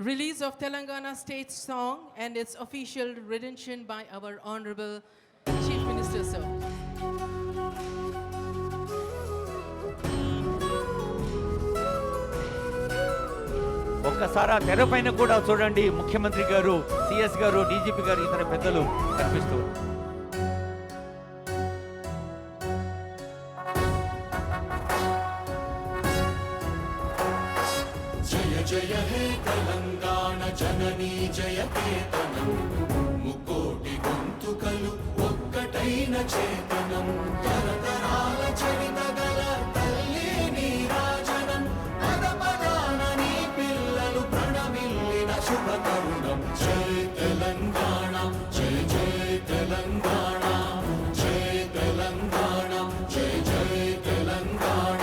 release of Telangana state song and its official rendition by our Honorable Chief Minister, sir. ఒక్కసారి తెరపైన కూడా చూడండి, ముఖ్యమంత్రి గారు, సిఎస్ గారు, డీజీపీ గారు, ఇతర పెద్దలు కనిపిస్తూ జయ జయ హే తెలంగాణ జననీ జయ కేతనం, ముకోటి గొంతుకలు ఒక్కటైన చేతనం, తరతరాల చరిత గల తల్లి నీరాజనం, పద పదాన నీ పిల్లలు ప్రణమిల్లిన శుభ తరుణం. జయ తెలంగాణ, జయ జయ తెలంగాణ, జయ తెలంగాణ, జయ జయ తెలంగాణ.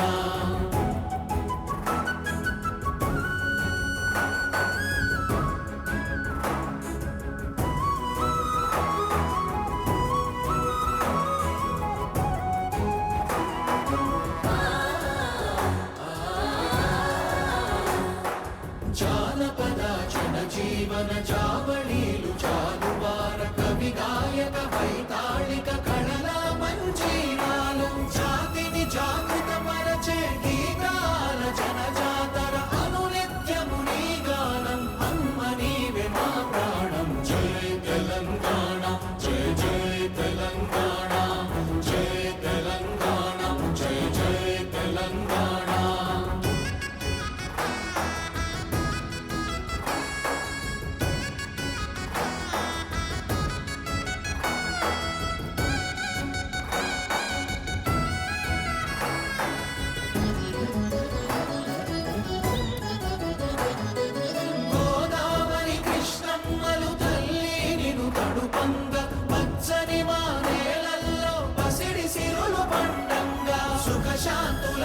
జానపద జనజీవన జావళీలు జాలువార కవి గాయక వైతాళిక కళల మంజీరాలు, జాతిని జాగృత పరచే గీతాల జనజాతర అనునిత్యము నీ గానం, అమ్మ నీవే మా ప్రాణం. జయ తెలంగాణ, జయ జయ తెలంగాణ, జయ తెలంగాణ, జయ జయ తెలంగాణ. గోదావరి కృష్ణమ్మలు తల్లి నిను తడుపంగ, పచ్చని మా నేలల్లో పసిడి సిరులు పండంగా, సుఖశాంతుల